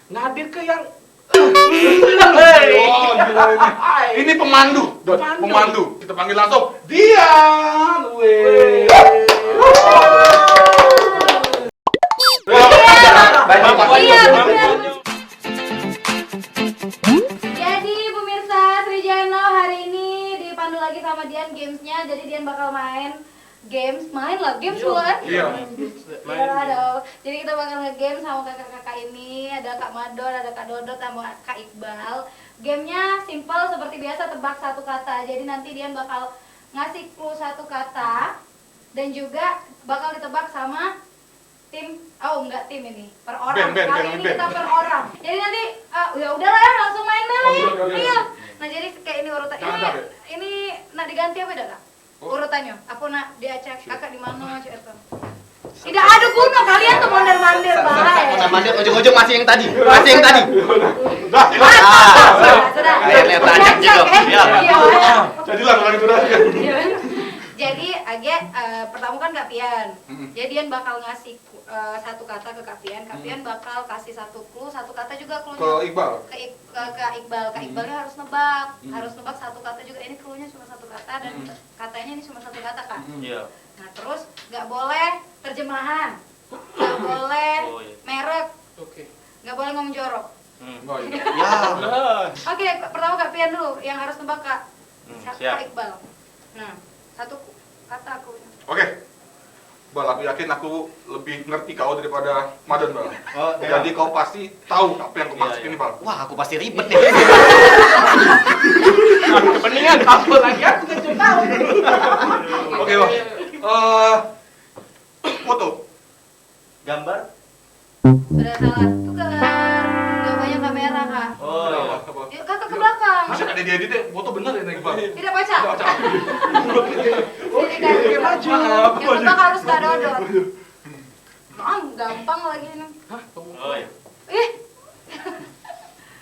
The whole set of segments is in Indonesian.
Nadir ke yang Oh, gila ini. Ini pemandu. Pemandu. Kita panggil langsung Dian. Weh. Jadi pemirsa Srijano hari ini dipandu lagi sama Dian gamesnya. Jadi Dian bakal main games bukan? Iya. Iya dong. Jadi kita bakal nge-game sama kakak-kakak ini. Ada Kak Madon, ada Kak Dodot, sama Kak Iqbal. Gamenya simple seperti biasa, tebak satu kata. Jadi nanti Dian bakal ngasih clue satu kata dan juga bakal ditebak sama tim. Oh enggak tim ini, per orang. Kali ini kita per orang. Jadi nanti ya udahlah ya, langsung main deh lah ya. Iya. Nah jadi kayak ini urutan. Ini nak diganti apa dah Kak? Urutannya. Aku nak diacak kakak di mana cek itu. Tidak ada kuno kalian tuh mondar-mandir bahaya. Mondar-mandir ujung-ujung masih yang tadi. Sudah. Lihat acak juga. Iya. Jadilah kalau gitu dah. Jadi Age pertama kan Kak Pian. Jadi Dian bakal ngasih satu kata ke Kak Pian. Kak Pian bakal kasih satu clue, satu kata juga clue-nya. Ke Iqbal. Ke Iqbal. Kak Iqbalnya harus nebak. Harus nebak satu kata juga. Ini clue-nya cuma satu kata dan katanya ini cuma satu kata Kak. Iya. Nah terus nggak boleh terjemahan, nggak boleh merek, nggak boleh ngomong jorok. Oke, pertama Kak Pian dulu yang harus nebak Kak. Kak Iqbal. Nah, satu kata aku. Oke. Bal, aku yakin aku lebih ngerti kau daripada Madon, Bal. Jadi kau pasti tahu apa yang kau maksud ini, Bal. Wah, aku pasti ribet nih. kepeningan apa lagi aku nggak tahu. Oke, Bal. Foto. Gambar. Sudah salah, tukar. Jawabannya kamera Kak. Yuk kakak ke belakang. Masih ada dia deh, foto bener ya, Iqbal. Tidak baca. Sini Kak. Yang nebak harus Kak Dodot. Gampang lagi ini. Ih.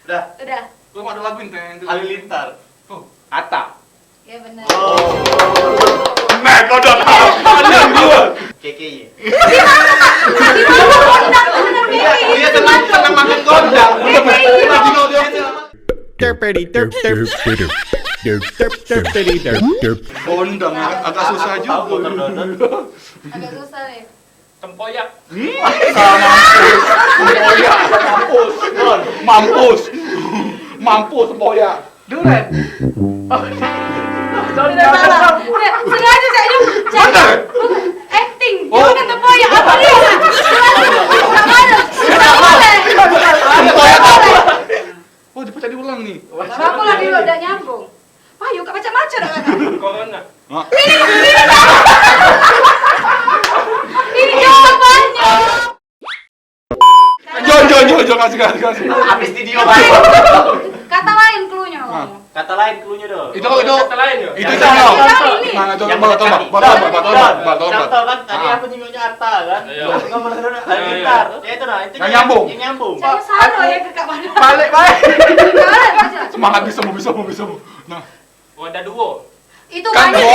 Udah. Lu ada lagu ini, Teng. Halilintar. Atta. Ya benar. Nah, kau udah tahu. KKY. Di mana gondang bener Kiki? Dia senang makan gondang. Gondang agak susah juga. Agak susah nih. Tempoyak. Mampus sempoyak. Duren. Udah salah. Sengaja saya acting. Bukan tempoyak. Apa dia? Oh, dibaca diulang nih. Aku lagi udah nyambung. Wah, yuk baca-baca dah kakak. Corona. Ini jawabannya. Jom, kasih. Habis video baik. Kata lain cluenya. Kata lain cluenya dong. Itu Kata lain ya. itu sama. Ini. Nah, Yang coba. Contoh kan tadi aku nyingungnya Atta kan. Ngomong halilintar. Ya itu nah, itu Yang nyambung. Yang nyambung. Saya salah ya ke Kak Mada. Balik. Jangan baca. Semangat bisa. Nah, Wadah duo. Itu kan banyak.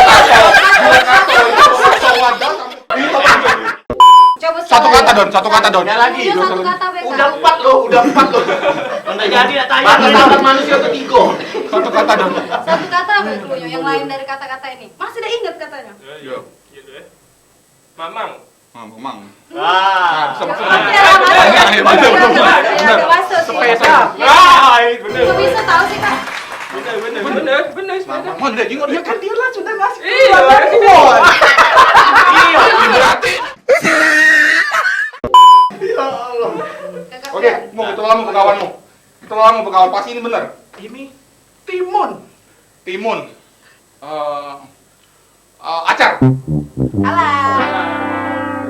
Coba satu kata Don. Udah lagi. Udah satu kata BK. Udah 4 loh. Udah jadi tanya tentang manusia ketiga. Satu kata Don. Satu kata apa cluenya yang lain dari kata-kata ini? Masih ada ingat katanya? Iya. Gitu ya. Mamang. Mamang. Wah. Bisa masuk. Benar. Masuk sih. Sepeda. Bener. Kok bisa tahu sih Kak? Bener sepeda. Mamang deh, dia kan dia lah sudah ngasih. Iya. Berarti. Ya Allah. Oke, mau kita lama pekawanmu. Kita lama pekawan pasti ini benar. Ini timun. Timun. Acar. Alah.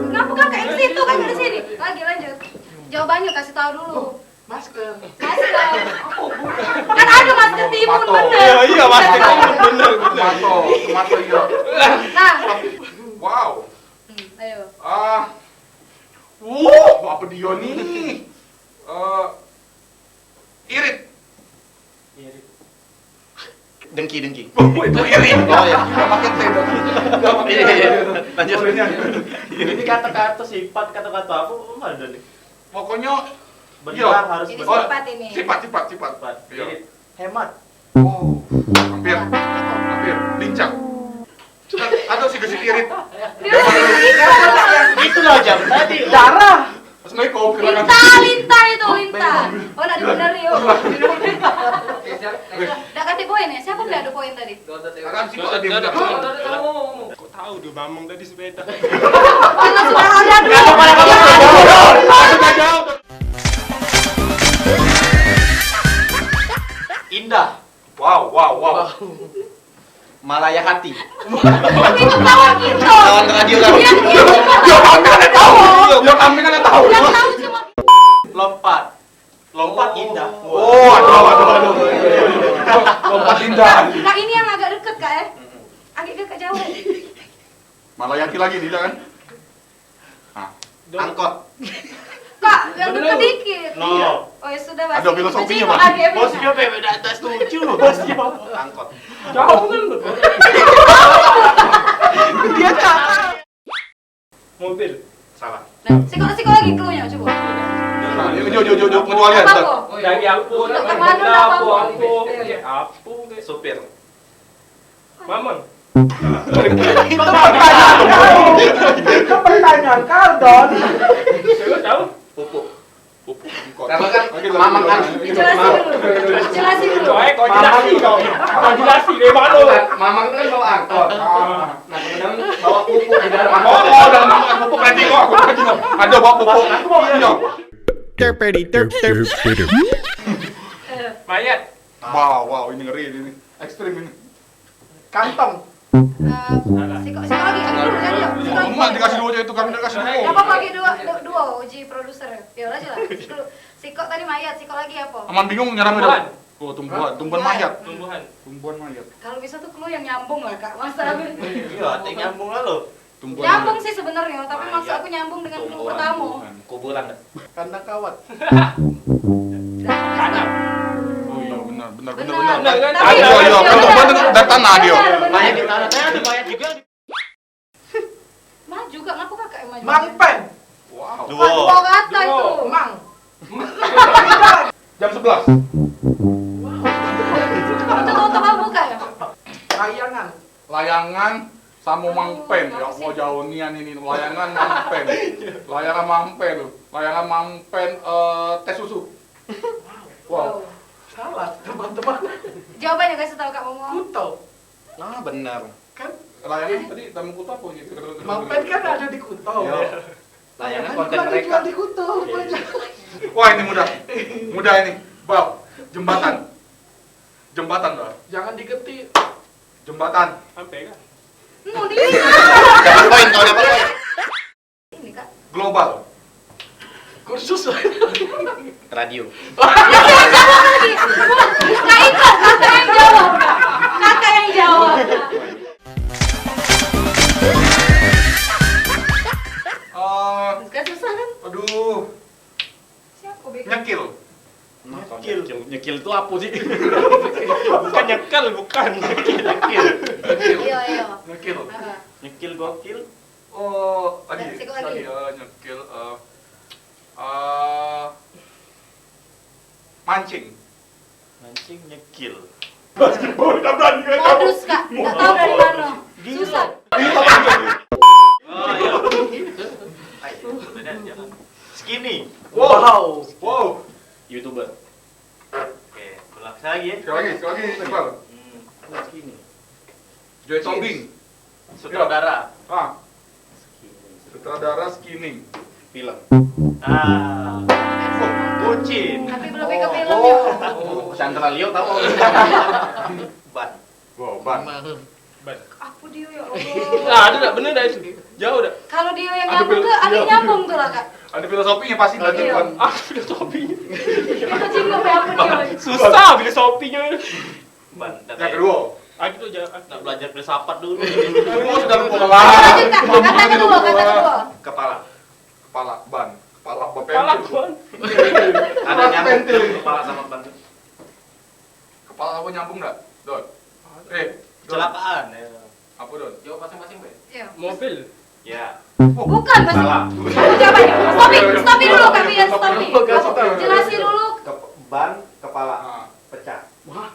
Kenapa kakak yang situ kan di sini? Lagi lanjut. Jawabannya kasih tahu dulu. Masker. Masker. Kan ada masker timun bener. Iya, masker timun bener. Tomato iya. Nah. Wow. Ayo. Apa dia nih? Irit. Dengki. Oh, itu irit. Oh ya. Enggak pakai T dong. Enggak pakai T. Lanjut. Ini kata-kata sifat kata-kata apa ada nih? Pokoknya Benar harus Ini benar. sifat ini. Sifat. Cepat. Iya. Hemat. Oh, hampir. Lincah. Atau si gesi irit. Itu loh jam tadi. Darah. Assalamualaikum. Silakan. Lintah itu, lintah. Oh, nak dibenerin yuk. Dah kasih poin ya? Siapa nggak ada poin tadi? Kan si kok dia udah. Kok tahu dia mamang tadi sepeda. Karena sudah ada dua. Indah. Wow. Malaya hati. Itu kawan gitu. Kawan radio kan. Yo, kami kan tahu. Yang tahu cuma Lompat. Lompat indah. Oh, aduh. Lompat indah. Kak ini yang agak deket kak ya? Agak deket jauh. Malayaki lagi nih kan? Angkot. Kak, yang deket dikit. No. Oh ya sudah Ada filosofinya, Bang. Bosnya beda atas 7. Bosnya angkot. Jauh kan lu. Dia cakap. Mobil. Salah. Nah, siko lagi clue-nya coba. Nah, yo pengecualian. Apa kok? Dari aku, Untuk kemana udah apa? Apa? Supir. Mamang. Itu pertanyaan Kaldon. Saya tahu. Pupuk. Karena kan mamang kan Jelasin dulu. Kau jelasin kau. Kau jelasin dari mana? mamang kan bawa angkot. Nah, kemudian bawa pupuk di dalam Oh, angkot. dalam makan pupuk nanti kok aku lagi no. Ada bawa pupuk. Iya. Mayat. Wow, ini ngeri ini. Ekstrim ini. Kantong. Siko lagi. Aduh, jadi yuk. Siko lagi. Emak dikasih dua aja itu kami dikasih Apa dua. apa pakai dua uji produser. Ya udah jelas. Siko tadi mayat, siko lagi apa? Aman bingung nyerang Tumbuhan. Oh, tumbuhan mayat. Tumbuhan. Tumbuhan mayat. Kalau bisa tuh clue yang nyambung lah kak. Masa Iya, ada yang nyambung lah lo. Tumbuhan. nyambung sih sebenarnya, tapi Mayat. maksud aku nyambung dengan clue Tumbuhan. pertama. Kuburan. Kandang kawat. Tanah. Oh iya benar. Benar kan? Tapi- Iya, kan tumbuhan dari tanah dia. Mayat di tanah. Saya ada mayat juga. Maju kak, ngaku kakak yang maju. Mangpen. Wow. Dua kata Duo. itu. Mang. Jam 11. Itu tutup apa buka ya? Layangan. Layangan sama mangpen ya mau jauh nian ini layangan mampen tes susu. Wow. Salah, teman-teman. Jawabannya kasih tahu kak Momo. Kuto. Nah, benar. Kan Layangan tadi tamu kutu apa gitu? Mampen kan ada di Kuto. Layangan Kan konten mereka di Kuto. Wah ini mudah ini. Bal, jembatan, Bal. Jangan diketik. Jembatan. Sampai kan? Mau dia. Dapat poin, kau dapat poin. Ini kak. Global. Kursus radio. Kak itu kakak yang jawab. Kakak yang jawab. Gak susah kan? Aduh, Siapa BK? nyekil. Nyekil itu apa sih? Bukan nyekel, bukan. Nyekil. Iya. Nyekil. Nyekil gokil. Oh, tadi Sikut lagi. nyekil. Mancing. Mancing nyekil. Basketball udah berani kan? Modus kak. Gak tahu dari mana. Susah. Skinny. Wow. YouTuber. Oke, ulang lagi ya. Sekali lagi, Iqbal. Skinny. Joy Tobing. Sutradara. Sutradara Skinning. Film. Bucin. Tapi belum ke film ya. Chandra Leo tahu. Ban. Wow, ban. Aku dia ya Allah. Nah, ada tak? Bener dah itu. Jauh dah. Kalau dia yang Ada nyambung film- ke, ada iya. nyambung tuh lah kak. Ada filosofinya pasti tadi Iya. ban. Ah, filosofinya. Itu cinggok ya aku dia. Susah filosofinya. Ban. Yang kedua. Aku tuh jangan. Nak belajar filsafat dulu. Kedua sudah lupa Lanjut lah. kak, kata kedua, kata kedua. Kepala. Kepala ban. Kepala Kepala pentil. tuan. Ada nyambung Pentil. kepala sama ban. Kepala apa nyambung enggak? Don. Don. Kecelakaan ya. Apa Don? Jawab masing-masing, Be. Iya. Mobil. Ya. Bukan, Mas. Salah. Aku jawabannya. Stopin dulu Kak Bian, stopin. Jelasin dulu. Ban kepala Nah. pecah. Wah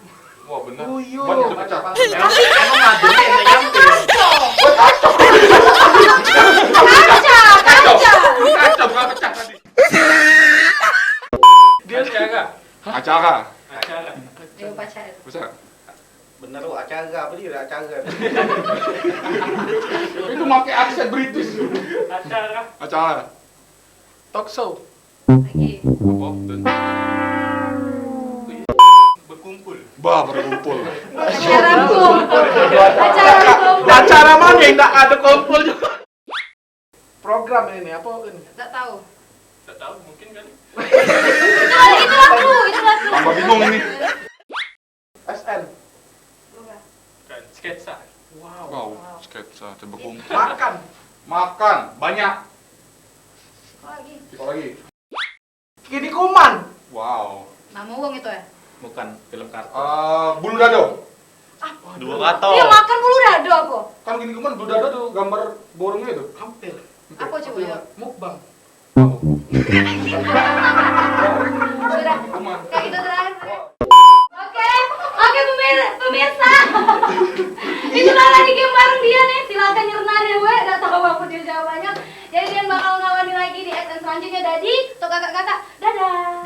bener. Oh, iya. Ban udah pecah. Emang ngadunya yang nyampe. Kaca. Kaca bukan pecah tadi. Dia acara. Acara. Acara. Ayo pacar. Bisa. Bener lu acara apa dia acara. Itu pakai aksen British. Acara. Acara. Talk show. Lagi. Oh, dan Berkumpul. bah berkumpul. Acara kumpul. Acara kumpul. Acara mana yang tak ada kumpul juga? Program ini apa ini? Enggak tahu. Tak tahu mungkin kali. Itu lagu. Tambah bingung ini. SN. Bukan. Kan sketsa. Wow, sketsa coba kumpul. Makan. Makan banyak. Apa lagi? Apa lagi? Kini kuman. Wow. Nama uang itu ya? Bukan film kartun. Bulu dado. Dua kato. Dia makan bulu dado apa? Kan gini kemana bulu dado tuh gambar borongnya itu. Hampir. Apa coba ya? Mukbang. Sudah. Kuman. Kayak gitu terakhir. Oke pemirsa. Itulah tadi game bareng dia nih. Silakan nyerna deh gue. Gak tahu apa dia jawabannya. Jadi dia bakal ngawani lagi di SN selanjutnya. Dadi, tuh kakak-kakak. Dadah.